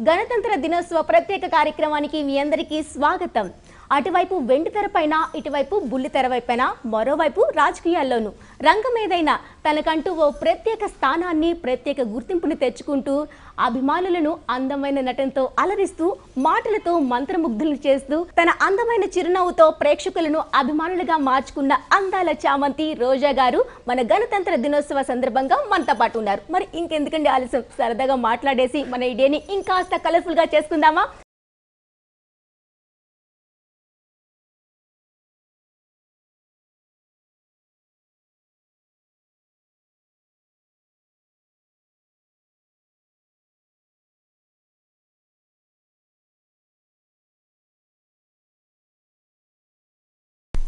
గణతంత్ర దినోత్సవ ప్రత్యేక కార్యక్రమానికి మీ అందరికీ స్వాగతం. అటువైపు వెండితెర పైన, ఇటువైపు బుల్లితెర వైపైన, మరోవైపు రాజకీయాల్లోనూ రంగమేదైనా తనకంటూ ఓ ప్రత్యేక స్థానాన్ని, ప్రత్యేక గుర్తింపుని తెచ్చుకుంటూ అభిమానులను అందమైన నటనతో అలరిస్తూ, మాటలతో మంత్రముగ్ధులను చేస్తూ, తన అందమైన చిరునవ్వుతో ప్రేక్షకులను అభిమానులుగా మార్చుకున్న అందాల చామంతి రోజా గారు మన గణతంత్ర దినోత్సవ సందర్భంగా మనతో పాటు ఉన్నారు. మరి ఇంకెందుకండి ఆలస్యం, సరదాగా మాట్లాడేసి మన ఈ డేని ఇంకాస్త కలర్ఫుల్ గా చేసుకుందామా?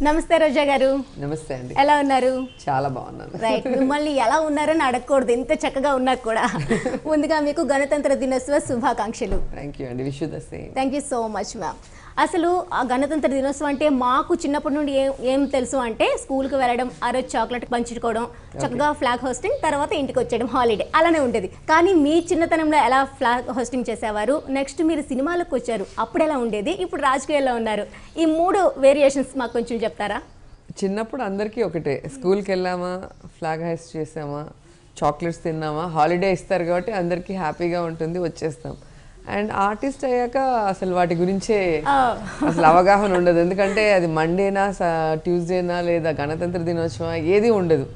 నమస్తే రోజా గారు. నమస్తే అండి. ఎలా ఉన్నారు? చాలా బాగున్నాను. రైట్, మిమ్మల్ని ఎలా ఉన్నారని అడగకూడదు, ఇంత చక్కగా ఉన్నా కూడా. ముందుగా మీకు గణతంత్ర దినోత్సవ శుభాకాంక్షలు. థ్యాంక్ యూ అండి. Wish you the same. Thank you so much ma'am. అసలు ఆ గణతంత్ర దినోత్సవం అంటే మాకు చిన్నప్పటి నుండి ఏం తెలుసు అంటే స్కూల్కి వెళ్ళడం, ఆ రోజు చాక్లెట్ పంచుకోవడం, చక్కగా ఫ్లాగ్ హోస్టింగ్, తర్వాత ఇంటికి వచ్చేయడం, హాలిడే అలానే ఉండేది. కానీ మీ చిన్నతనంలో ఎలా ఫ్లాగ్ హోస్టింగ్ చేసేవారు? నెక్స్ట్ మీరు సినిమాలకు వచ్చారు, అప్పుడు ఎలా ఉండేది? ఇప్పుడు రాజకీయాల్లో ఉన్నారు. ఈ 3 వేరియేషన్స్ మాకు కొంచెం చెప్తారా? చిన్నప్పుడు అందరికీ ఒకటే, స్కూల్కి వెళ్ళామా, ఫ్లాగ్ హైస్ట్ చేసామా, చాక్లెట్స్ తిన్నామా, హాలిడే ఇస్తారు కాబట్టి అందరికీ హ్యాపీగా ఉంటుంది, వచ్చేస్తాం. అండ్ ఆర్టిస్ట్ అయ్యాక అసలు వాటి గురించే అసలు అవగాహన ఉండదు. ఎందుకంటే అది మండేనా, ట్యూస్డేనా, లేదా గణతంత్ర దినోత్సవం ఏది ఉండదు.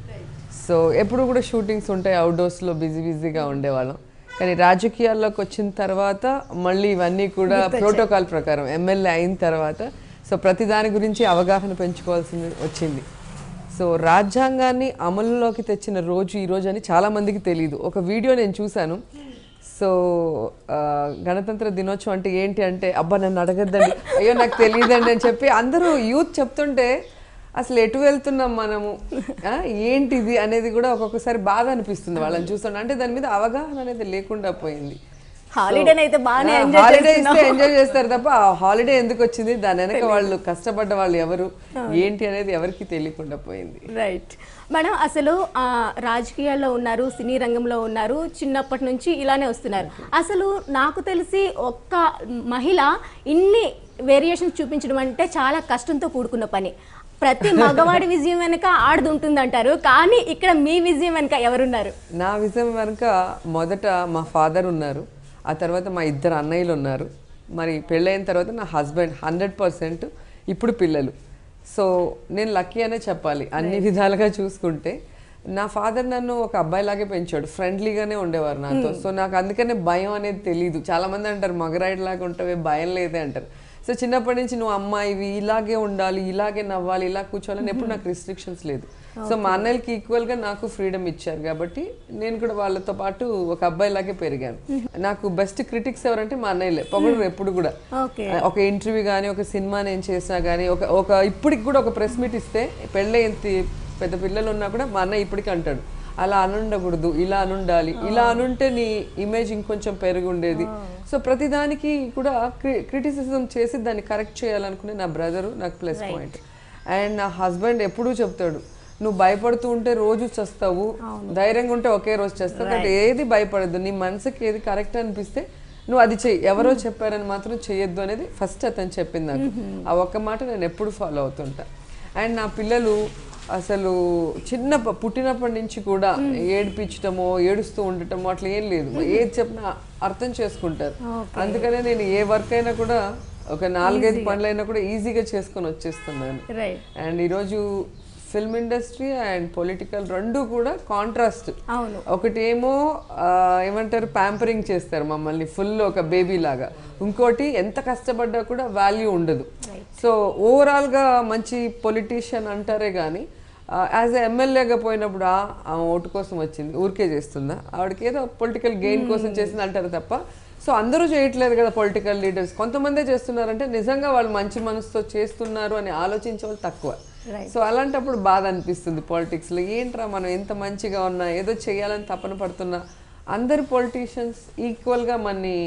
సో ఎప్పుడు కూడా షూటింగ్స్ ఉంటాయి, అవుట్డోర్స్లో బిజీగా ఉండేవాళ్ళం. కానీ రాజకీయాల్లోకి వచ్చిన తర్వాత మళ్ళీ ఇవన్నీ కూడా ప్రోటోకాల్ ప్రకారం ఎమ్మెల్యే అయిన తర్వాత సో ప్రతి దాని గురించి అవగాహన పెంచుకోవాల్సింది వచ్చింది. సో రాజ్యాంగాన్ని అమలులోకి తెచ్చిన రోజు ఈరోజు అని చాలామందికి తెలియదు. ఒక వీడియో నేను చూశాను. సో గణతంత్ర దినోత్సవం అంటే ఏంటి అంటే, అబ్బా నన్ను అడగద్దండి, అయ్యో నాకు తెలియదండి అని చెప్పి అందరూ యూత్ చెప్తుంటే అసలు ఎటు వెళ్తున్నాం మనము, ఏంటిది అనేది కూడా ఒక్కొక్కసారి బాధ అనిపిస్తుంది వాళ్ళని చూస్తుంటే. అంటే దాని మీద అవగాహన అనేది లేకుండా పోయింది. హాలిడే అయితే బాగానే ఎంజాయ్ చేస్తారు తప్ప ఆ హాలిడే ఎందుకు వచ్చింది, దాని వెనక వాళ్ళు కష్టపడ్డ వాళ్ళు ఎవరు, ఏంటి అనేది ఎవరికి తెలియకుండా పోయింది. రైట్ మేడం, అసలు రాజకీయాల్లో ఉన్నారు, సినీ రంగంలో ఉన్నారు, చిన్నప్పటి నుంచి ఇలానే వస్తున్నారు. అసలు నాకు తెలిసి ఒక్క మహిళ ఇన్ని వేరియేషన్స్ చూపించడం అంటే చాలా కష్టంతో కూడుకున్న పని. ప్రతి మగవాడి విజయం వెనుక ఆడది ఉంటుంది అంటారు, కానీ ఇక్కడ మీ విజయం వెనుక ఎవరున్నారు? నా విజయం వెనుక మొదట మా ఫాదర్ ఉన్నారు, ఆ తర్వాత మా 2 అన్నయ్యలు ఉన్నారు, మరి పెళ్ళైన తర్వాత నా హస్బెండ్, 100%. ఇప్పుడు పిల్లలు. సో నేను లక్కీ అనే చెప్పాలి అన్ని విధాలుగా చూసుకుంటే. నా ఫాదర్ నన్ను ఒక అబ్బాయిలాగే పెంచాడు, ఫ్రెండ్లీగానే ఉండేవారు నాతో. సో నాకు అందుకనే భయం అనేది తెలీదు. చాలామంది అంటారు మగరాయిడ్ లాగా ఉంటావే, భయం లేదే అంటారు. సో చిన్నప్పటి నుంచి నువ్వు అమ్మాయివి, ఇలాగే ఉండాలి, ఇలాగే నవ్వాలి, ఇలా కూర్చోవాలని ఎప్పుడు నాకు రిస్ట్రిక్షన్స్ లేదు. సో మా అన్నయ్యలకి ఈక్వల్గా నాకు ఫ్రీడమ్ ఇచ్చారు కాబట్టి నేను కూడా వాళ్ళతో పాటు ఒక అబ్బాయిలాగే పెరిగాను. నాకు బెస్ట్ క్రిటిక్స్ ఎవరంటే మా అన్నయ్యలే, పొగడు ఎప్పుడు కూడా. ఒక ఇంటర్వ్యూ కానీ, ఒక సినిమా నేను చేసినా కానీ, ఒక ఇప్పటికి కూడా ఒక ప్రెస్ మీట్ ఇస్తే, పెళ్ళై పెద్ద పిల్లలు ఉన్నా కూడా మా అన్నయ్య ఇప్పటికీ అంటాడు, అలా అనుండకూడదు, ఇలా అనుండాలి, ఇలా అనుంటే నీ ఇమేజ్ ఇంకొంచెం పెరిగి ఉండేది. సో ప్రతిదానికి కూడా క్రిటిసిజం చేసి దాన్ని కరెక్ట్ చేయాలనుకునే నా బ్రదరు నాకు ప్లస్ పాయింట్. అండ్ నా హస్బెండ్ ఎప్పుడూ చెప్తాడు, నువ్వు భయపడుతూ ఉంటే రోజు చేస్తావు, ధైర్యంగా ఉంటే ఒకే రోజు చేస్తావు, కాబట్టి ఏది భయపడద్దు, నీ మనసుకి ఏది కరెక్ట్ అనిపిస్తే నువ్వు అది చెయ్యి, ఎవరో చెప్పారని మాత్రం చెయ్యొద్దు అనేది ఫస్ట్ అతను చెప్పింది నాకు. ఆ ఒక్క మాట నేను ఎప్పుడు ఫాలో అవుతుంటా. అండ్ నా పిల్లలు అసలు పుట్టినప్పటి నుంచి కూడా ఏడిపించటమో, ఏడుస్తూ ఉండటమో అట్లా ఏం లేదు. ఏది చెప్పినా అర్థం చేసుకుంటారు. అందుకనే నేను ఏ వర్క్ అయినా కూడా ఒక 4-5 పనులైనా కూడా ఈజీగా చేసుకొని వచ్చేస్తున్నాను. అండ్ ఈరోజు ఫిల్మ్ ఇండస్ట్రీ అండ్ పొలిటికల్ రెండు కూడా కాంట్రాస్ట్. ఒకటేమో ఏమంటారు, ప్యాంపరింగ్ చేస్తారు మమ్మల్ని ఫుల్ ఒక బేబీ లాగా, ఇంకోటి ఎంత కష్టపడ్డా కూడా వాల్యూ ఉండదు. సో ఓవరాల్గా మంచి పొలిటీషియన్ అంటారే కానీ యాజ్ ఎమ్మెల్యేగా పోయినప్పుడు ఆ ఓటు కోసం వచ్చింది, ఊరికే చేస్తుందా, ఆవిడకి ఏదో పొలిటికల్ గెయిన్ కోసం చేసింది అంటారు తప్ప. సో అందరూ చేయట్లేదు కదా పొలిటికల్ లీడర్స్, కొంతమందే చేస్తున్నారంటే నిజంగా వాళ్ళు మంచి మనసుతో చేస్తున్నారు అని ఆలోచించే వాళ్ళు తక్కువ. సో అలాంటప్పుడు బాధ అనిపిస్తుంది పాలిటిక్స్లో, ఏంట్రా మనం ఎంత మంచిగా ఉన్నా, ఏదో చేయాలని తపన పడుతున్నా, అందరు పొలిటీషియన్స్ ఈక్వల్గా మనని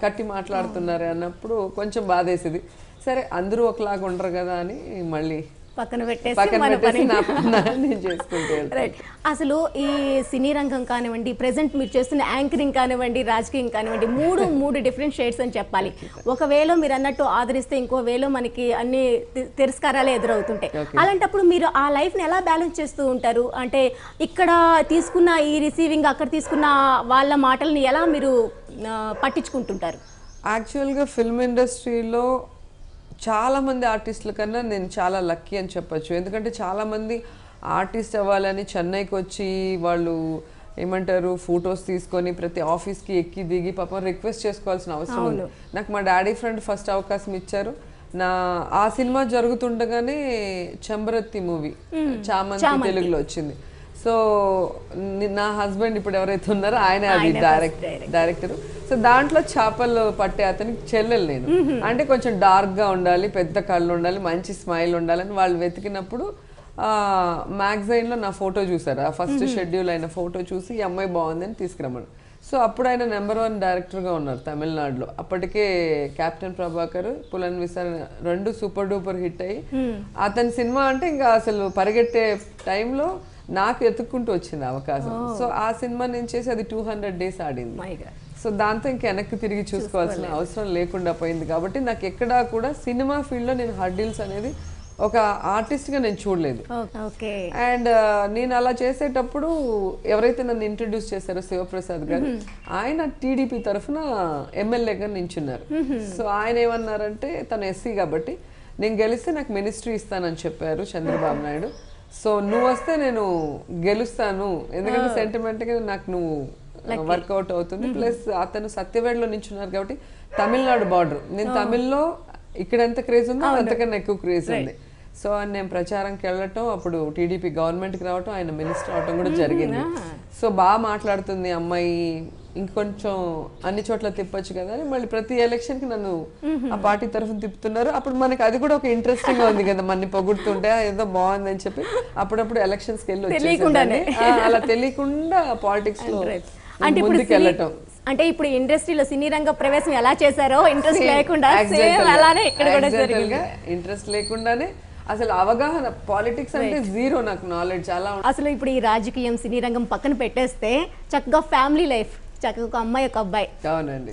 కట్టి మాట్లాడుతున్నారు అన్నప్పుడు కొంచెం బాధేసేది. సరే అందరూ ఒకలాగా ఉండరు కదా అని మళ్ళీ పక్కన పెట్టేసి పక్కన మన పెట్టేసి పని. నా పని నేను చేసుకుంటూ వెళ్తాను. రైట్. అసలు ఈ సినీ రంగం కానివ్వండి, ప్రెసెంట్ మీరు చేస్తున్న యాంకరింగ్ కానివ్వండి, రాజకీయం కానివ్వండి, మూడు డిఫరెంట్ షేడ్స్ అని చెప్పాలి. ఒక వేలో మీరు అన్నట్టు ఆదరిస్తే, ఇంకో వేలో మనకి అన్ని తిరస్కారాలే ఎదురవుతుంటాయి. అలాంటప్పుడు మీరు ఆ లైఫ్ని ఎలా బ్యాలెన్స్ చేస్తూ ఉంటారు? అంటే ఇక్కడ తీసుకున్న ఈ రిసీవింగ్, అక్కడ తీసుకున్న వాళ్ళ మాటల్ని ఎలా మీరు పట్టించుకుంటుంటారు? యాక్చువల్గా ఫిల్మ్ ఇండస్ట్రీలో చాలామంది ఆర్టిస్టుల కన్నా నేను చాలా లక్కీ అని చెప్పొచ్చు. ఎందుకంటే చాలామంది ఆర్టిస్ట్ అవ్వాలని చెన్నైకి వచ్చి వాళ్ళు ఏమంటారు ఫొటోస్ తీసుకొని ప్రతి ఆఫీస్కి ఎక్కి దిగి పాపం రిక్వెస్ట్ చేసుకోవాల్సిన అవసరం ఉంది. నాకు మా డాడీ ఫ్రెండ్ ఫస్ట్ అవకాశం ఇచ్చారు. ఆ సినిమా జరుగుతుండగానే చంబరత్తి మూవీ చామంతి తెలుగులో వచ్చింది. సో నా హస్బెండ్ ఇప్పుడు ఎవరైతే ఉన్నారో ఆయన అది డైరెక్టర్. సో దాంట్లో చేపలు పట్టే అతనికి చెల్లెలు నేను. అంటే కొంచెం డార్క్గా ఉండాలి, పెద్ద కళ్ళు ఉండాలి, మంచి స్మైల్ ఉండాలని వాళ్ళు వెతికినప్పుడు మ్యాగజైన్లో నా ఫోటో చూసారు. ఆ ఫస్ట్ షెడ్యూల్ అయిన ఫోటో చూసి ఈ అమ్మాయి బాగుందని తీసుకురమ్మను. సో అప్పుడు ఆయన నెంబర్ 1 డైరెక్టర్గా ఉన్నారు తమిళనాడులో. అప్పటికే కెప్టెన్ ప్రభాకర్, పులన్ విసార్ 2 సూపర్ డూపర్ హిట్ అయ్యి అతని సినిమా అంటే ఇంకా అసలు పరిగెట్టే టైంలో నాకు ఎత్తుక్కుంటూ వచ్చింది అవకాశం. సో ఆ సినిమా నేను చేసి అది 200 days ఆడింది. సో దాంతో ఇంక వెనక్కి తిరిగి చూసుకోవాల్సిన అవసరం లేకుండా పోయింది. కాబట్టి నాకు ఎక్కడా కూడా సినిమా ఫీల్డ్లో నేను హర్డిల్స్ అనేది ఒక ఆర్టిస్ట్గా నేను చూడలేదు. అండ్ నేను అలా చేసేటప్పుడు ఎవరైతే నన్ను ఇంట్రడ్యూస్ చేశారో శివప్రసాద్ గారు, ఆయన టీడీపీ తరఫున ఎమ్మెల్యేగా నించున్నారు. సో ఆయన ఏమన్నారంటే తను ఎస్సీ కాబట్టి నేను గెలిస్తే నాకు మినిస్ట్రీ ఇస్తానని చెప్పారు చంద్రబాబు నాయుడు. సో నువ్వు వస్తే నేను గెలుస్తాను, ఎందుకంటే సెంటిమెంట్గా నాకు నువ్వు వర్కౌట్ అవుతుంది. ప్లస్ అతను సత్యవేడలో నించున్నారు కాబట్టి తమిళనాడు బార్డర్, నేను తమిళ్లో ఇక్కడ ఎంత క్రేజ్ ఉందో అంతకన్నా ఎక్కువ క్రేజ్ ఉంది. సో నేను ప్రచారంకి వెళ్ళటం, అప్పుడు టీడీపీ గవర్నమెంట్కి రావటం, ఆయన మినిస్టర్ అవటం కూడా జరిగింది. సో బాగా మాట్లాడుతుంది అమ్మాయి, ఇంకొంచెం అన్ని చోట్ల తిప్పొచ్చు కదా అని మళ్ళీ ప్రతి ఎలక్షన్కి నన్ను ఆ పార్టీ తరఫున తిప్పుతున్నారు. అప్పుడు మనకి అది కూడా ఒక ఇంట్రెస్టింగ్ ఉంది కదా, మనని పొగుడుతుంటే ఏదో బాగుందని చెప్పి అప్పుడప్పుడు ఎలక్షన్స్కి వెళ్ళి వచ్చేసేదాన్ని. అలా తెలియకుండా పాలిటిక్స్ లో ముందుకు వెళ్ళటం. అంటే ఇప్పుడు ఇండస్ట్రీలో సినీ రంగ ప్రవేశం ఎలా చేశారో ఇంట్రెస్ట్ లేకుండా అలానే ఇక్కడ కూడా జరిగింది. ఇంట్రెస్ట్ లేకుండానే అసలు అవగాహన, పాలిటిక్స్ అంటే జీరో, నాకు నాలెడ్జ్ అలా. అసలు ఇప్పుడు ఈ రాజకీయం సినీ రంగం పక్కన పెట్టేస్తే చక్కగా ఫ్యామిలీ లైఫ్, చక్కగా ఒక అమ్మాయి ఒక అబ్బాయి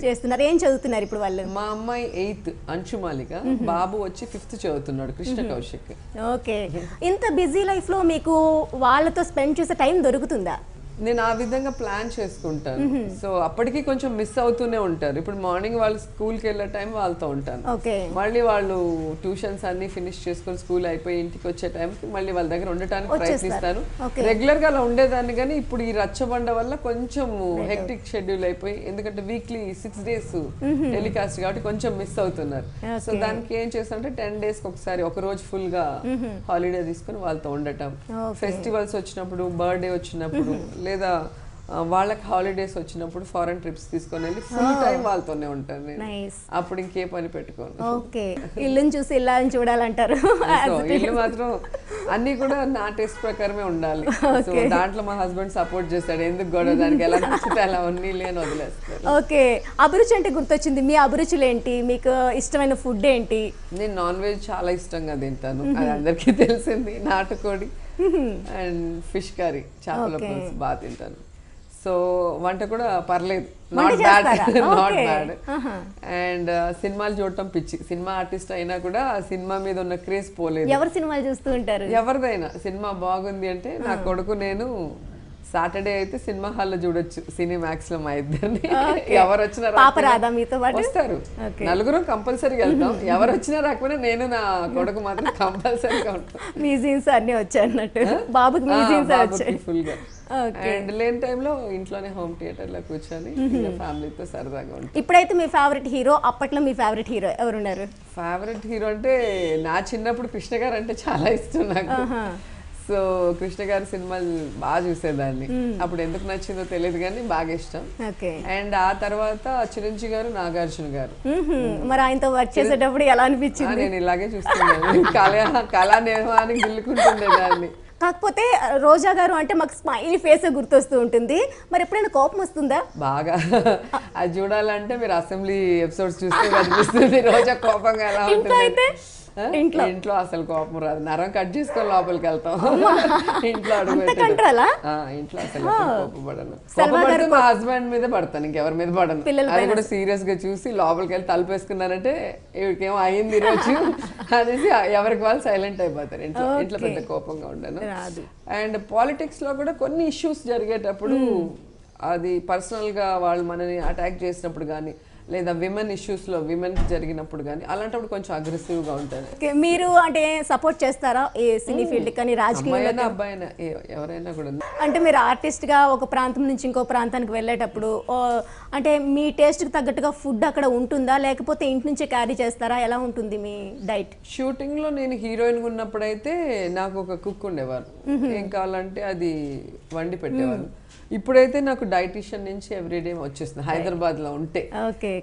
చేస్తున్నారు. ఏం చదువుతున్నారు ఇప్పుడు వాళ్ళు? మా అమ్మాయి 8th అంశుమాలిక, బాబు వచ్చి 5th చదువుతున్నాడు కృష్ణ కౌశిక్. ఓకే. ఇంత బిజీ లైఫ్ లో మీకు వాళ్ళతో స్పెండ్ చేసే టైం దొరుకుతుందా? నేను ఆ విధంగా ప్లాన్ చేసుకుంటాను. సో అప్పటికి కొంచెం మిస్ అవుతూనే ఉంటారు. ఇప్పుడు మార్నింగ్ వాళ్ళు స్కూల్కి వెళ్ళే టైం వాళ్ళతో ఉంటాను, మళ్ళీ వాళ్ళు ట్యూషన్స్ అన్ని ఫినిష్ చేసుకొని స్కూల్ అయిపోయి ఇంటికి వచ్చే టైంకి మళ్ళీ వాళ్ళ దగ్గర ఉండటానికి ప్రయత్నిస్తాను. రెగ్యులర్ గా అలా ఉండేదాన్ని, కానీ ఇప్పుడు ఈ రచ్చబండ వల్ల కొంచెం హెక్టిక్ షెడ్యూల్ అయిపోయి, ఎందుకంటే వీక్లీ 6 days టెలికాస్ట్ కాబట్టి కొంచెం మిస్ అవుతున్నారు. సో దానికి ఏం చేస్తానంటే 10 days ఒకసారి ఒక రోజు ఫుల్ గా హాలిడే తీసుకుని వాళ్ళతో ఉండటం. ఫెస్టివల్స్ వచ్చినప్పుడు, బర్త్డే వచ్చినప్పుడు, లేదా వాళ్ళకి హాలిడేస్ వచ్చినప్పుడు ఫారెన్ ట్రిప్స్ తీసుకొని వెళ్ళి ఫుల్ టైం వాళ్ళతోనే ఉంటాను నేను. అప్పుడు ఇంకే పని పెట్టుకోను. ఓకే. ఇల్లుని చూసి ఇల్లాని చూడాలంటారు. ఇల్లు మాత్రం అన్ని కూడా నా టేస్ట్ ప్రకారమే ఉండాలి. సో దాంట్లో మా హస్బెండ్ సపోర్ట్ చేస్తాడు, ఎందుకు గొడవ, దానికి ఎలా నచ్చితే అలా ఉన్ని అని వదిలేస్తారు. ఓకే. అభిరుచి అంటే గుర్తొచ్చింది, మీ అభిరుచులు ఏంటి? మీకు ఇష్టమైన ఫుడ్ ఏంటి? నేను నాన్ వెజ్ చాలా ఇష్టంగా తింటాను, అది అందరికీ తెలిసింది. నాటుకోడి అండ్ ఫిష్ కర్రీ, చేపల పులుసు బాగా తింటాను. సో వంట కూడా పర్లేదు, నాట్ బ్యాడ్. అండ్ సినిమాలు చూడటం పిచ్చి. సినిమా ఆర్టిస్ట్ అయినా కూడా ఆ సినిమా మీద ఉన్న క్రేజ్ పోలేదు. ఎవరు సినిమాలు చూస్తూ ఉంటారు? ఎవరిదైనా సినిమా బాగుంది అంటే నా కొడుకు నేను సాటర్డే అయితే సినిమా హాల్లో చూడొచ్చు, సినిమాక్స్ లో మా ఇద్దరిని. ఎవరు వచ్చినా వస్తారు, నలుగురు కంపల్సరీగా వెళ్తాం. ఎవరు వచ్చినా రాకపోయినా నేను నా కొడుకు మాత్రం కంపల్సరీగా ఉంటాం. మ్యూజియంస్ అన్ని వచ్చాయి అన్నట్టు బాబుకి మ్యూజియంస్ ఫుల్ గా. అండ్ లేని టైంలో ఇంట్లోనే హోమ్ థియేటర్ లో కూర్చొని ఫ్యామిలీతో సరదాగా ఉంటాం. ఇప్పుడైతే మీ ఫేవరెట్ హీరో, అప్పట్లో మీ ఫేవరెట్ హీరో ఎవరున్నారు? ఫేవరెట్ హీరో అంటే నా చిన్నప్పుడు కృష్ణ గారు అంటే చాలా ఇష్టం నాకు. సో కృష్ణ గారి సినిమాలు బాగా చూసేదాన్ని. అప్పుడు ఎందుకు నచ్చిందో తెలియదు కానీ బాగా ఇష్టం. అండ్ ఆ తర్వాత చిరంజీవి గారు, నాగార్జున గారు. మరి ఆయనతో వర్క్ చేసేటప్పుడు ఎలా అనిపించింది? నేను ఇలాగే చూస్తున్నాను, కళా నిర్మాణానికి గిల్లుకుంటుండేదాన్ని. కాకపోతే రోజా గారు అంటే మాకు స్మైలీ ఫేస్ గుర్తొస్తూ ఉంటుంది. మరి ఎప్పుడైనా కోపం వస్తుందా? బాగా. అది చూడాలంటే మీరు అసెంబ్లీ ఎపిసోడ్స్ చూస్తే కనిపిస్తుంది రోజా కోపంగా ఎలా ఉంటుంది. ఇంట్లో అసలు కోపం రాదు, నరం కట్ చేసుకొని లోపలికి వెళ్తాం. ఇంట్లో అడుగు ఇంట్లో అసలు కోపపడను. కోపపడితే మా హస్బెండ్ మీద పడతాను, ఇంకెవరి మీద పడను. అది కూడా సీరియస్ గా చూసి లోపలికి వెళ్ళి తలుపేసుకున్నారంటే ఇవికేమో అయింది ఈరోజు అనేసి ఎవరికి వాళ్ళు సైలెంట్ అయిపోతారు. ఇంట్లో పెద్ద కోపంగా ఉండను. అండ్ పాలిటిక్స్ లో కూడా కొన్ని ఇష్యూస్ జరిగేటప్పుడు అది పర్సనల్ గా వాళ్ళు మనని అటాక్ చేసినప్పుడు కానీ లేదా విమెన్ ఇష్యూస్లో విమెన్కి జరిగినప్పుడు కానీ అలాంటప్పుడు కొంచెం అగ్రెసివ్గా ఉంటుంది. మీరు అంటే సపోర్ట్ చేస్తారా ఈ సినీ ఫీల్డ్ కానీ రాజకీయాలు? అబ్బాయినా ఎవరైనా కూడా. అంటే మీరు ఆర్టిస్ట్గా ఒక ప్రాంతం నుంచి ఇంకో ప్రాంతానికి వెళ్ళేటప్పుడు అంటే మీ టేస్ట్కి తగ్గట్టుగా ఫుడ్ అక్కడ ఉంటుందా, లేకపోతే ఇంటి నుంచే క్యారీ చేస్తారా? ఎలా ఉంటుంది మీ డైట్? షూటింగ్లో నేను హీరోయిన్గా ఉన్నప్పుడైతే నాకు ఒక కుక్ ఉండేవారు, ఏం కావాలంటే అది వండి పెట్టేవారు. ఇప్పుడైతే నాకు డైటీషియన్ నుంచి ఎవ్రీడే వచ్చేస్తుంది హైదరాబాద్లో ఉంటే.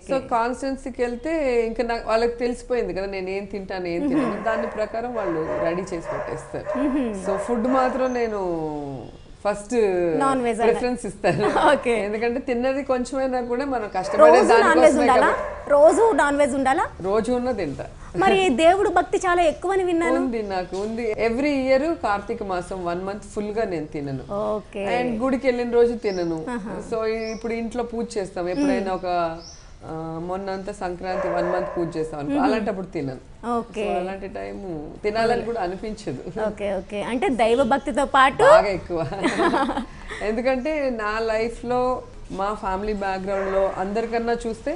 సో కాన్స్టెన్సీకి వెళ్తే ఇంకా నాకు వాళ్ళకి తెలిసిపోయింది కదా నేను ఏం తింటాను దాని ప్రకారం వాళ్ళు రెడీ చేసి పెట్టేస్తారు. సో ఫుడ్ మాత్రం నేను ఫస్ట్ ప్రిఫరెన్స్ ఇస్తాను, ఎందుకంటే తిన్నది కొంచెమైనా కూడా మనం కష్టపడే దానికోసమే. రోజు నాన్ వెజ్ ఉండాలా? రోజు ఉన్న తింటా. మరి దేవుడు భక్తి చాలా ఎక్కువని విన్నాను. నాకు ఉంది. ఎవ్రీ ఇయర్ కార్తీక మాసం 1 month ఫుల్ గా నేను తినను. అండ్ గుడికి వెళ్ళిన రోజు తినను. సో ఇప్పుడు ఇంట్లో పూజ చేస్తాం, ఎప్పుడైనా ఒక మొన్నంతా సంక్రాంతి 1 month పూజ చేస్తాం అనుకో, అలాంటప్పుడు తినను. అలాంటి టైం తినాలని కూడా అనిపించదు. అంటే దైవ భక్తితో పాటు బాగా ఎక్కువ. ఎందుకంటే నా లైఫ్ లో మా ఫ్యామిలీ బ్యాక్గ్రౌండ్ లో అందరికన్నా చూస్తే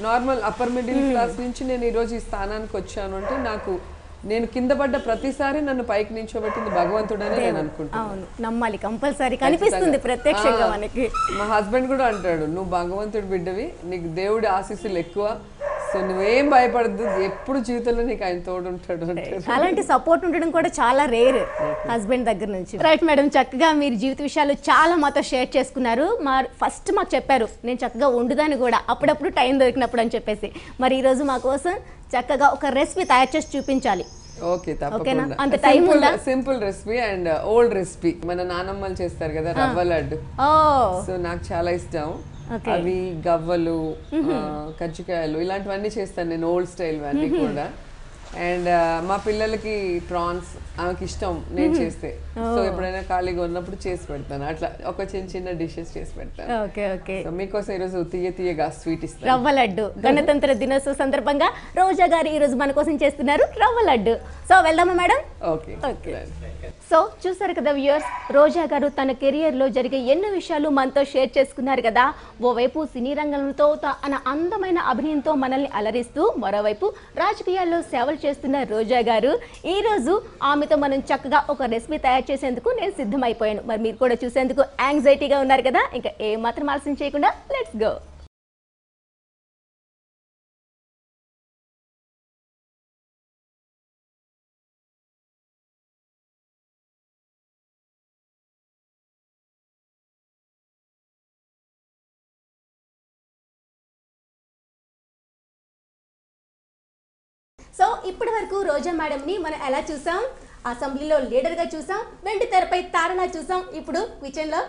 నార్మల్ అప్పర్ మిడిల్ క్లాస్ నుంచి నేను ఈరోజు ఈ స్థానానికి వచ్చాను అంటే నాకు నేను కింద పడ్డ ప్రతిసారి నన్ను పైకి నించోబెట్టింది భగవంతుడని నేను అనుకుంటాను. నమ్మాలి, కంపల్సరీ కనిపిస్తుంది ప్రత్యక్షంగా మనకి. మా హస్బెండ్ కూడా అంటాడు, నువ్వు భగవంతుడి బిడ్డవి, నీకు దేవుడి ఆశీస్సులు ఎక్కువ, సో నువ్వేం భయపడద్దు, ఎప్పుడు జీవితంలో నీకు ఆయన తోడు ఉంటాడు అంటే. అలాంటి సపోర్ట్ ఉండడం కూడా చాలా రేర్ హస్బెండ్ దగ్గర నుంచి. రైట్ మేడం, చక్కగా మీరు జీవిత విషయాలు చాలా మాతో షేర్ చేసుకున్నారు. ఫస్ట్ మాకు చెప్పారు నేను చక్కగా వండుదాన్ని కూడా అప్పుడప్పుడు టైం దొరికినప్పుడు అని చెప్పేసి. మరి ఈరోజు మా కోసం చక్కగా ఒక రెసిపీ తయారు చేసి చూపించాలి. ఓకే, తప్పకుండా. Simple recipe and old recipe, మన నానమ్మలు చేస్తారు కదా రవ్వ లడ్డు. సో నాకు చాలా ఇష్టం అవి, గవ్వలు, కజ్జికాయలు ఇలాంటివన్నీ చేస్తాను నేను, ఓల్డ్ స్టైల్ అన్నీ కూడా. అండ్ మా పిల్లలకి ప్రాన్స్ ఆమెకి ఇష్టం నేను చేస్తే, సో ఎప్పుడైనా ఖాళీగా ఉన్నప్పుడు చేసి పెడతాను. అట్లా ఒక చిన్న డిషెస్ చేసి పెడతాను. మీకోసం ఈరోజు తీయగా స్వీట్ ఇస్తాను, రవ్వ లడ్డు. గణతంత్ర దినోత్సవ సందర్భంగా రోజా గారు ఈ రోజు మన కోసం చేస్తున్నారు రవ్వ లడ్డు. సో వెళ్దామా మేడం? ఓకే. సో చూసారు కదా వ్యూయర్స్, రోజా గారు తన కెరియర్లో జరిగే ఎన్నో విషయాలు మనతో షేర్ చేసుకున్నారు కదా. ఓవైపు సినీ రంగంతో తన అందమైన అభినయంతో మనల్ని అలరిస్తూ, మరోవైపు రాజకీయాల్లో సేవలు చేస్తున్న రోజా గారు ఈరోజు ఆమెతో మనం చక్కగా ఒక రెసిపీ తయారు చేసేందుకు నేను సిద్ధమైపోయాను. మరి మీరు కూడా చూసేందుకు యాంగ్జైటీగా ఉన్నారు కదా, ఇంకా ఏ మాత్రం ఆలస్యం చేయకుండా లెట్స్ గో. సో ఇప్పటి వరకు రోజా మేడంని మనం ఎలా చూసాం, అసెంబ్లీలో లీడర్గా చూసాం, వెండి తెరపై తారలా చూసాం, ఇప్పుడు కిచెన్లో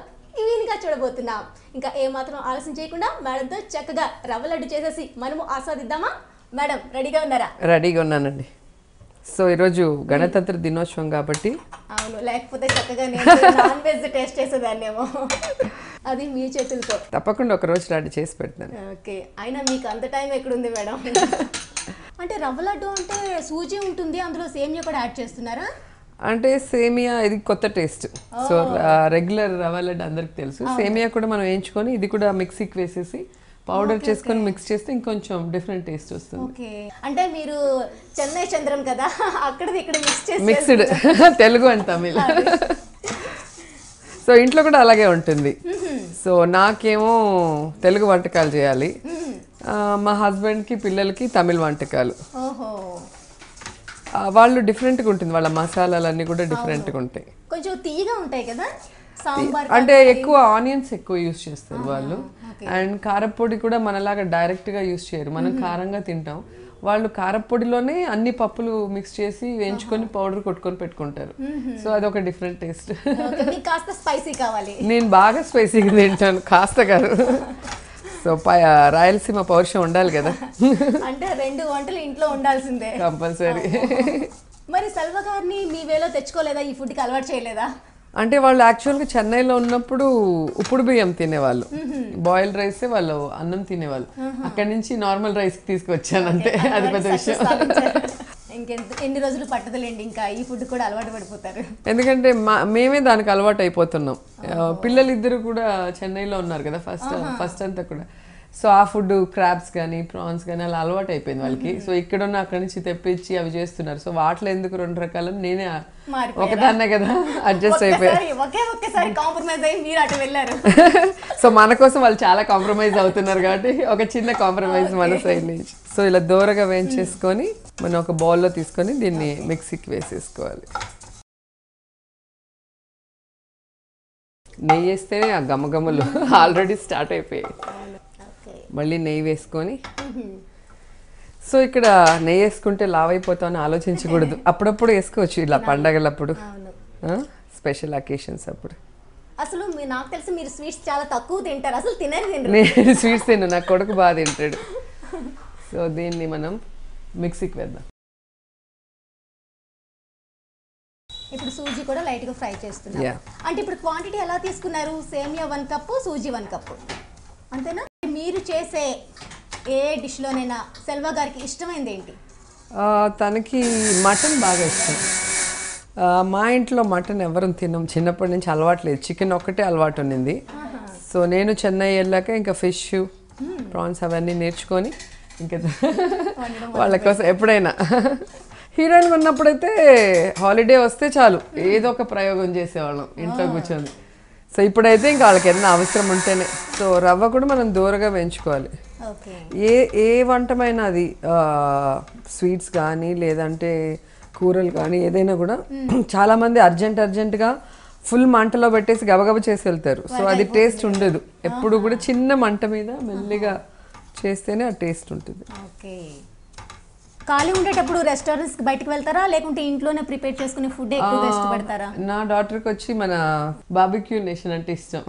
ఈవీన్గా చూడబోతున్నాం. ఇంకా ఏమాత్రం ఆలస్యం చేయకుండా మేడంతో చక్కగా రవ్వ లడ్డు చేసేసి మనము ఆస్వాదిద్దామా? మేడం రెడీగా ఉన్నారా? రెడీగా ఉన్నానండి. సో ఈరోజు గణతంత్ర దినోత్సవం కాబట్టి. అవును, లేకపోతే చక్కగా నేను నాన్ వెజ్ టేస్ట్ చేసేదాన్నేమో, అది మీ చేతులతో. తప్పకుండా ఒక రోజు రెడీ చేసి పెడతాను. ఓకే, అయినా మీకు అంత టైం ఎక్కడుంది మేడం? అంటే రవ్వ లడ్డు అంటే సూజీ ఉంటుంది, అందులో సేమియా కూడా యాడ్ చేస్తున్నారా? అంటే సేమియా ఇది కొత్త టేస్ట్. సో రెగ్యులర్ రవ్వ లడ్డు అందరికి తెలుసు, సేమియా కూడా మనం వేయించుకొని ఇది కూడా మిక్సీకి వేసేసి పౌడర్ చేసుకొని మిక్స్ చేస్తే ఇంకొంచెం డిఫరెంట్ టేస్ట్ వస్తుంది. ఓకే, అంటే మీరు చెన్నై చంద్రం కదా, అక్కడది ఇక్కడ మిక్స్ చేసి mixed Telugu and Tamil. So ఇంట్లో కూడా అలాగే ఉంటుంది. సో నాకేమో తెలుగు వంటకాలు చేయాలి, మా హస్బెండ్కి పిల్లలకి తమిళ వంటకాలు. వాళ్ళు డిఫరెంట్గా ఉంటుంది, వాళ్ళ మసాలాలన్నీ కూడా డిఫరెంట్గా ఉంటాయి, కొంచెం తీయగా ఉంటాయి కదా. అంటే ఎక్కువ ఆనియన్స్ ఎక్కువ యూస్ చేస్తారు వాళ్ళు. అండ్ కారపొడి కూడా మనలాగా డైరెక్ట్గా యూస్ చేయరు, మనం కారంగా తింటాం. వాళ్ళు కారపొడిలోనే అన్ని పప్పులు మిక్స్ చేసి వేయించుకొని పౌడర్ కొట్టుకొని పెట్టుకుంటారు. సో అదొక డిఫరెంట్ టేస్ట్. కాస్త స్పైసీ కావాలి, నేను బాగా స్పైసీగా తింటాను, కాస్త కాదు. సో రాయలసీమ పౌరుషం ఉండాలి కదా. అంటే 2 వంటలు ఇంట్లో ఉండాల్సిందే కంపల్సరీ. మరి సెల్వ గారిని మీ వేలో తెచ్చుకోలేదా, ఈ ఫుడ్కి అలవాటు చేయలేదా? అంటే వాళ్ళు యాక్చువల్గా చెన్నైలో ఉన్నప్పుడు ఉప్పుడు బియ్యం తినేవాళ్ళు, బాయిల్డ్ రైసే వాళ్ళు అన్నం తినేవాళ్ళు. అక్కడి నుంచి నార్మల్ రైస్కి తీసుకొచ్చాను అంతే, అది పెద్ద విషయం. ఎన్ని రోజులు పట్టదులేండి, ఇంకా ఈ ఫుడ్ కూడా అలవాటు పడిపోతారు. ఎందుకంటే మేమే దానికి అలవాటు అయిపోతున్నాం. పిల్లలిద్దరు కూడా చెన్నైలో ఉన్నారు కదా ఫస్ట్ అంతా కూడా. సో ఆ ఫుడ్ క్రాబ్స్ కానీ ప్రాన్స్ కానీ అలా అలవాటు అయిపోయింది వాళ్ళకి. సో ఇక్కడున్న అక్కడి నుంచి తెప్పించి అవి చేస్తున్నారు. సో వాటిలో ఎందుకు 2 రకాలను నేనే ఒకదాన్నే కదా అడ్జస్ట్ అయిపోయాయి. ఒకేసారి కాంప్రమైజ్ అయ్యి మీరు అటు వెళ్ళారు. సో మన కోసం వాళ్ళు చాలా కాంప్రమైజ్ అవుతున్నారు కాబట్టి ఒక చిన్న కాంప్రమైజ్ మన సైడ్ నుంచి. సో ఇలా దూరగా వేయించేసుకొని మనం ఒక బౌల్లో తీసుకొని దీన్ని మిక్సీకి వేసేసుకోవాలి. నెయ్యి వేస్తేనే ఆ గమగమలు ఆల్రెడీ స్టార్ట్ అయిపోయాయి. మళ్ళీ నెయ్యి వేసుకొని, సో ఇక్కడ నెయ్యి వేసుకుంటే లావ్ అయిపోతామని ఆలోచించకూడదు. అప్పుడప్పుడు వేసుకోవచ్చు ఇలా పండగలప్పుడు, స్పెషల్ అకేషన్స్ అప్పుడు. అసలు నాకు తెలిసి మీరు స్వీట్స్ చాలా తక్కువ తింటారు, అసలు తినరు. నేను స్వీట్స్ తిన్నా, నా కొడుకు బాగా తింటాడు. సో దీన్ని మనం మిక్సీకి వేద్దాం. ఇప్పుడు సూజీ కూడా లైట్గా ఫ్రై చేస్తున్నాం. అంటే ఇప్పుడు క్వాంటిటీ ఎలా తీసుకున్నారు? సేమియా 1 కప్పు, సూజీ 1 కప్పు అంతేనా? మీరు చేసే ఏ డిష్లోనైనా సెల్వ గారికి ఇష్టమైంది ఏంటి? తనకి మటన్ బాగా ఇష్టం. మా ఇంట్లో మటన్ ఎవరు తినం, చిన్నప్పటి నుంచి అలవాట్లేదు. చికెన్ ఒక్కటే అలవాటు ఉన్నింది. సో నేను చెన్నై వెళ్ళాక ఇంకా ఫిష్, ప్రాన్స్ అవన్నీ నేర్చుకొని ఇంకా వాళ్ళ కోసం ఎప్పుడైనా హీరోయిన్గా ఉన్నప్పుడైతే హాలిడే వస్తే చాలు ఏదో ఒక ప్రయోగం చేసేవాళ్ళం ఇంట్లో కూర్చొని. సో ఇప్పుడైతే ఇంకా వాళ్ళకి ఏదైనా అవసరం ఉంటేనే. సో రవ్వ కూడా మనం దూరగా వేయించుకోవాలి. ఏ వంటమైనా అది స్వీట్స్ కానీ లేదంటే కూరలు కానీ ఏదైనా కూడా చాలామంది అర్జెంటుగా ఫుల్ మంటలో పెట్టేసి గబగబ చేసి వెళ్తారు. సో అది టేస్ట్ ఉండదు. ఎప్పుడు కూడా చిన్న మంట మీద మెల్లిగా చేస్తేనే ఆ టేస్ట్ ఉంటుంది. ఖాళీ ఉండేటప్పుడు రెస్టారెంట్స్కి బయటకు వెళ్తారా, లేకుంటే ఇంట్లోనే ప్రిపేర్ చేసుకునే ఫుడ్ ఎక్కువగా ఇష్టపడతారా? నా డాటర్కి వచ్చి మన బార్బిక్యూ నేషన్ అంటే ఇష్టం.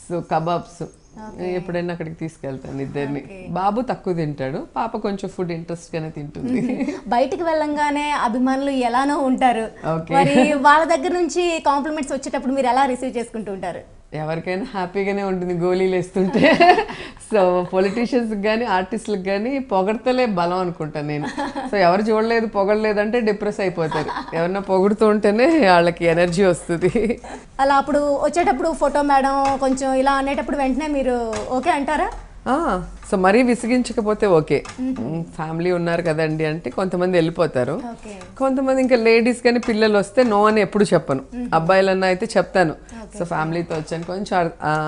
సో కబాబ్స్ ఎప్పుడైనా అక్కడికి తీసుకెళ్తాను ఇద్దరిని. బాబు తక్కువ తింటాడు, పాప కొంచెం ఫుడ్ ఇంట్రెస్ట్ గానే తింటుంది. బయటికి వెళ్ళంగానే అభిమానులు ఎలానో ఉంటారు, మరి వాళ్ళ దగ్గర నుంచి కాంప్లిమెంట్స్ వచ్చేటప్పుడు మీరు ఎలా రిసీవ్ చేసుకుంటూ ఉంటారు? ఎవరికైనా హ్యాపీగానే ఉంటుంది గోళీలు వేస్తుంటే. సో పొలిటీషియన్స్కి కానీ ఆర్టిస్టులకు కానీ పొగడతలే బలం అనుకుంటాను నేను. సో ఎవరు చూడలేదు పొగడలేదు అంటే డిప్రెస్ అయిపోతారు. ఎవరన్నా పొగుడుతూ ఉంటేనే వాళ్ళకి ఎనర్జీ వస్తుంది. అలా అప్పుడు వచ్చేటప్పుడు ఫోటో మేడం కొంచెం ఇలా అనేటప్పుడు వెంటనే మీరు ఓకే అంటారా? సో మరీ విసిగించకపోతే ఓకే. ఫ్యామిలీ ఉన్నారు కదండి అంటే కొంతమంది వెళ్ళిపోతారు. కొంతమంది ఇంకా లేడీస్ కానీ పిల్లలు వస్తే నో అని ఎప్పుడు చెప్పను. అబ్బాయిలన్నా అయితే చెప్తాను, సో ఫ్యామిలీతో వచ్చాను కొంచెం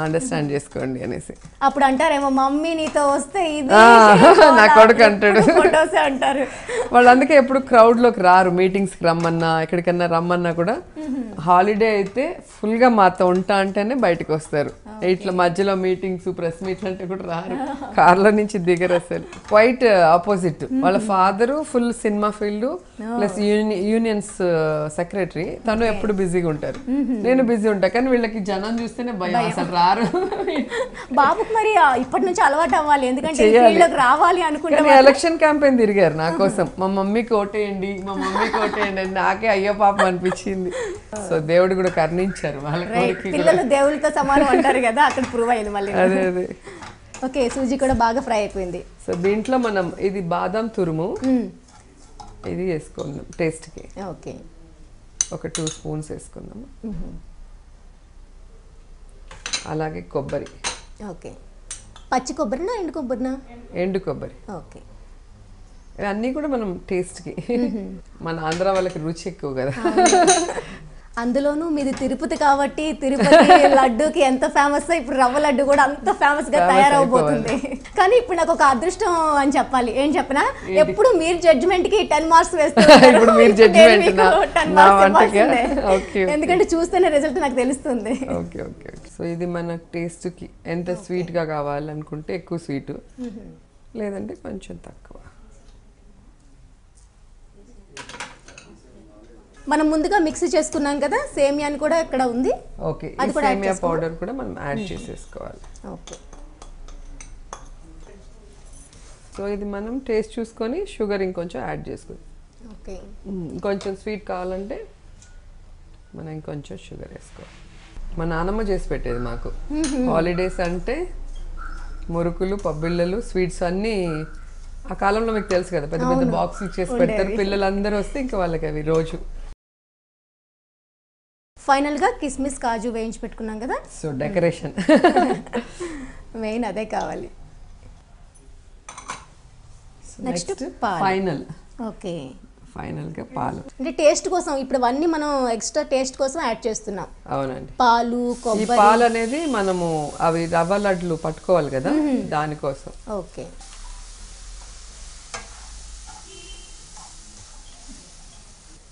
అండర్స్టాండ్ చేసుకోండి అనేసి. అప్పుడు అంటారేమో మమ్మీ నీతో వస్తే నా కొడుకు అంటాడు అంటారు. వాళ్ళు అందుకే ఎప్పుడు క్రౌడ్లోకి రారు. మీటింగ్స్కి రమ్మన్నా ఎక్కడికన్నా రమ్మన్నా కూడా హాలిడే అయితే ఫుల్గా మాతో ఉంటా అంటేనే బయటకు వస్తారు. ఇట్లా మధ్యలో మీటింగ్స్ ప్రెస్ మీట్లు అంటే కూడా రారు, కార్లో నుంచి దిగరు అసలు. Quite opposite. వాళ్ళ father full cinema field plus unions secretary. తను ఎప్పుడు బిజీగా ఉంటారు, నేను బిజీ ఉంటా. కానీ వీళ్ళకి జనం చూస్తేనే భయం, అసలు రారు. బాబుకి మరి ఇప్పటి నుంచి అలవాటు అవ్వాలి, ఎందుకంటే రావాలి అనుకుంటే. ఎలక్షన్ క్యాంపెయిన్ తిరిగారు నా కోసం, మా మమ్మీకి ఓటేయండి మా మమ్మీకి ఓటేయండి అని. నాకే అయ్యో పాపం అనిపించింది. సో దేవుడు కూడా కరుణించారు వాళ్ళకి. పిల్లలు దేవుళ్ళతో సమానం అంటారు కదా, అక్కడ ప్రూవ్ అయ్యింది మళ్ళీ. అదే అదే. ఓకే, సూజీ కూడా బాగా ఫ్రై అయిపోయింది. సో దీంట్లో మనం ఇది బాదం తురుము ఇది వేసుకుందాం టేస్ట్కి. ఓకే, ఒక 2 స్పూన్స్ వేసుకుందాము. అలాగే కొబ్బరి. ఓకే, పచ్చి కొబ్బరినా ఎండు కొబ్బరినా? ఎండు కొబ్బరి. ఓకే, ఇవన్నీ కూడా మనం టేస్ట్కి. మన ఆంధ్ర వాళ్ళకి రుచి ఎక్కువ కదా. అందులోనూ మీది తిరుపతి కాబట్టి తిరుపతి లడ్డూకి ఎంత ఫేమస్, ఇప్పుడు రవ్వ లడ్డు కూడా అంత ఫేమస్ గా తయారవబోతుంది. కానీ ఇప్పుడు నాకు ఒక అదృష్టం అని చెప్పాలి. ఏం చెప్పనా, ఎప్పుడు మీరు జడ్జిమెంట్ కి 10 మార్క్స్ వేస్తున్నారు, ఎందుకంటే చూస్తేనే రిజల్ట్ నాకు తెలుస్తుంది. Okay okay. సో ఇది మన టేస్ట్ కి ఎంత స్వీట్ గా కావాలనుకుంటే ఎక్కువ స్వీట్, లేదంటే కొంచెం తక్కువ. మనం ముందుగా మిక్స్ చేసుకున్నాం కదా సేమియాని కూడా ఇక్కడ ఉంది. ఓకే, ఈ సేమియా పౌడర్ కూడా మనం యాడ్ చేసేసుకోవాలి. ఓకే, సో ఇది మనం టేస్ట్ చూసుకొని షుగర్ ఇంకొంచెం యాడ్ చేసుకుందాం. ఓకే, కొంచెం స్వీట్ కావాలంటే మనం ఇంకొంచెం షుగర్ వేసుకోవాలి. మా నాన్నమ్మ చేసి పెట్టేది మాకు. హాలిడేస్ అంటే మురుకులు, పబ్బిళ్ళలు, స్వీట్స్ అన్నీ ఆ కాలంలో మీకు తెలుసు కదా, పెద్ద పెద్ద బాక్స్ చేసి పెడతారు. పిల్లలందరూ వస్తే ఇంకా వాళ్ళకి అవి రోజు. ఫైనల్ గా కిస్మిస్ కాజు వేయించి పెట్టుకున్నాం కదా, సో డెకరేషన్ మెయిన్ అదే కావాలి. Next final. ఓకే, ఫైనల్ గా పాలు. అంటే టేస్ట్ కోసం ఇప్పుడు అవన్నీ మనం ఎక్స్ట్రా టేస్ట్ కోసం యాడ్ చేస్తున్నాం. అవునండి, పాలు, ఈ కొబ్బరి. పాలు అనేది మనము అవి రవ్వ లడ్లు పట్టుకోవాలి కదా, దానికోసం. ఓకే,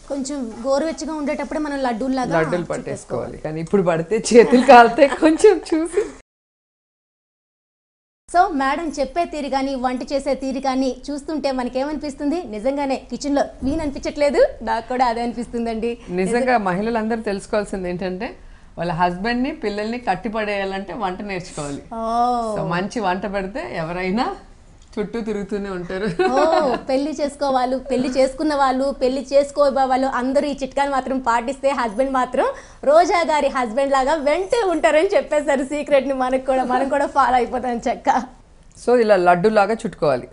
కొంచెం గోరువెచ్చగా ఉండేటప్పుడే మనం లడ్డూలు పట్టేసుకోవాలి. కానీ ఇప్పుడు పడితే చేతులు కాలితే కొంచెం చూసి. సో మేడం చెప్పే తీరు కానీ వంట చేసే తీరు కానీ చూస్తుంటే మనకేమనిపిస్తుంది, నిజంగానే కిచెన్లో క్వీన్ అనిపించట్లేదు. నాకు కూడా అదే అనిపిస్తుందండి. నిజంగా మహిళలందరూ తెలుసుకోవాల్సింది ఏంటంటే వాళ్ళ హస్బెండ్ని, పిల్లల్ని కట్టిపడేయాలంటే వంట నేర్చుకోవాలి. సో మంచి వంట పెడితే ఎవరైనా చుట్టూ తిరుగుతూనే ఉంటారు. పెళ్లి చేసుకోవాలి, పెళ్లి చేసుకున్న వాళ్ళు, పెళ్లి చేసుకోబోయే వాళ్ళు అందరూ ఈ చిట్కాని మాత్రం పాటిస్తే హస్బెండ్ మాత్రం రోజా గారి హస్బెండ్ లాగా వెంటే ఉంటారని చెప్పేశారు సీక్రెట్ ని. మనం కూడా ఫాలో అయిపోతాం చక్క. సో ఇలా లడ్డు లాగా చుట్టుకోవాలి.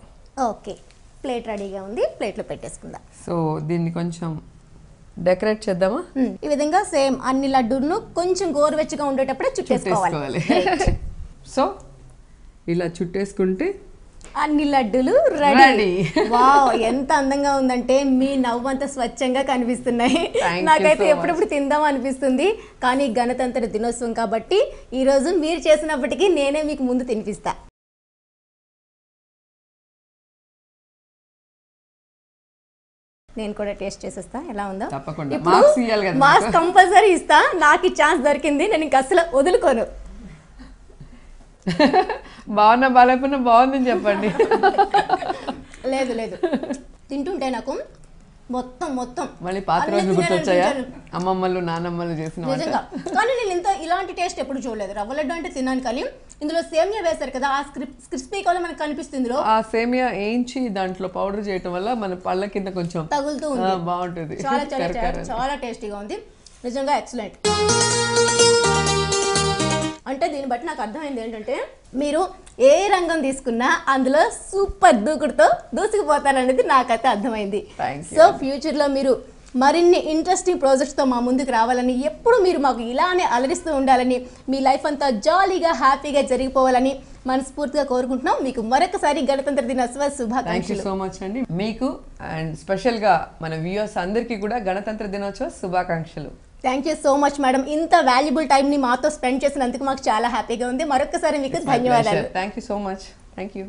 ఓకే, ప్లేట్ రెడీగా ఉంది, ప్లేట్లో పెట్టేసుకుందాం. సో దీన్ని కొంచెం డెకరేట్ చేద్దామా? ఈ విధంగా సేమ్ అన్ని లడ్డూలను కొంచెం గోరువెచ్చగా ఉండేటప్పుడే చుట్టేసుకోవాలి. సో ఇలా చుట్టేసుకుంటే అన్ని లడ్డూలు రెడీ. వావ్, ఎంత అందంగా ఉందంటే మీ నవ్వంతా స్వచ్ఛంగా కనిపిస్తున్నాయి. నాకైతే ఎప్పుడెప్పుడు తిందాం అనిపిస్తుంది. కానీ గణతంత్ర దినోత్సవం కాబట్టి ఈ రోజు మీరు చేసినప్పటికీ నేనే మీకు ముందు తినిపిస్తా. నేను కూడా టేస్ట్ చేసేస్తా ఎలా ఉందో. మార్క్స్ కంపల్సరీ ఇస్తా. నాకు ఈ ఛాన్స్ దొరికింది, నేను ఇంకా అసలు వదులుకోను. బాగున్నా బాగాలేకపోయినా బాగుందని చెప్పండి. లేదు లేదు, తింటుంటే నాకు మొత్తం మళ్ళీ పాత రోజులు గుర్తొచ్చాయా? అమ్మమ్మలు, నానమ్మలు చేసిన నిజంగా. కానీ నేను ఇలాంటి టేస్ట్ ఎప్పుడు చూడలేదు. రవ్వ లడ్డు అంటే తిన్నాను, కానీ ఇందులో సేమియా వేశారు కదా, ఆ క్రిస్పీ కలర్ మనకు కనిపిస్తుంది. ఇందులో ఆ సేమియా వేయించి దాంట్లో పౌడర్ చేయటం వల్ల మన పళ్ళ కింద కొంచెం తగులుతూ ఉంది. బాగుంటుంది. చాలా టేస్టీగా ఉంది నిజంగా, ఎక్సలెంట్. అంటే దీన్ని బట్టి నాకు అర్థమైంది ఏంటంటే మీరు ఏ రంగం తీసుకున్నా అందులో సూపర్ దూకుడుతో దూసుకుపోతారనేది నాకైతే అర్థమైంది. సో ఫ్యూచర్లో మీరు మరిన్ని ఇంట్రెస్టింగ్ ప్రాజెక్ట్స్తో మా ముందుకు రావాలని, ఎప్పుడు మీరు మాకు ఇలానే అలరిస్తూ ఉండాలని, మీ లైఫ్ అంతా జాలీగా హ్యాపీగా జరిగిపోవాలని మనస్ఫూర్తిగా కోరుకుంటున్నాం. మీకు మరొకసారి గణతంత్ర దినోత్సవ శుభాకాంక్షలు. సో మచ్ అండి. మీకు అండ్ స్పెషల్గా మన వ్యూయర్స్ అందరికీ కూడా గణతంత్ర దినోత్సవ శుభాకాంక్షలు. Thank you so much madam. ఇంత వాల్యుబుల్ టైంని మాతో స్పెండ్ చేసినందుకు మాకు చాలా హ్యాపీగా ఉంది. మరొకసారి మీకు ధన్యవాదాలు. Thank you so much. Thank you.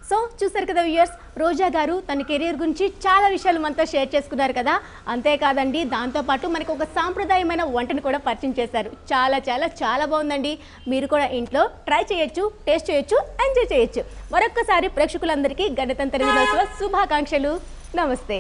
So చూసారు కదా వ్యూయర్స్, రోజా గారు తన కెరీర్ గురించి చాలా విషయాలు మనతో షేర్ చేసుకున్నారు కదా. అంతేకాదండి, దాంతోపాటు మనకు ఒక సాంప్రదాయమైన వంటను కూడా పరిచయం చేశారు. చాలా చాలా చాలా బాగుందండి. మీరు కూడా ఇంట్లో ట్రై చేయొచ్చు, టేస్ట్ చేయొచ్చు, ఎంజాయ్ చేయొచ్చు. మరొక్కసారి ప్రేక్షకులందరికీ గణతంత్ర దినోత్సవ శుభాకాంక్షలు. నమస్తే.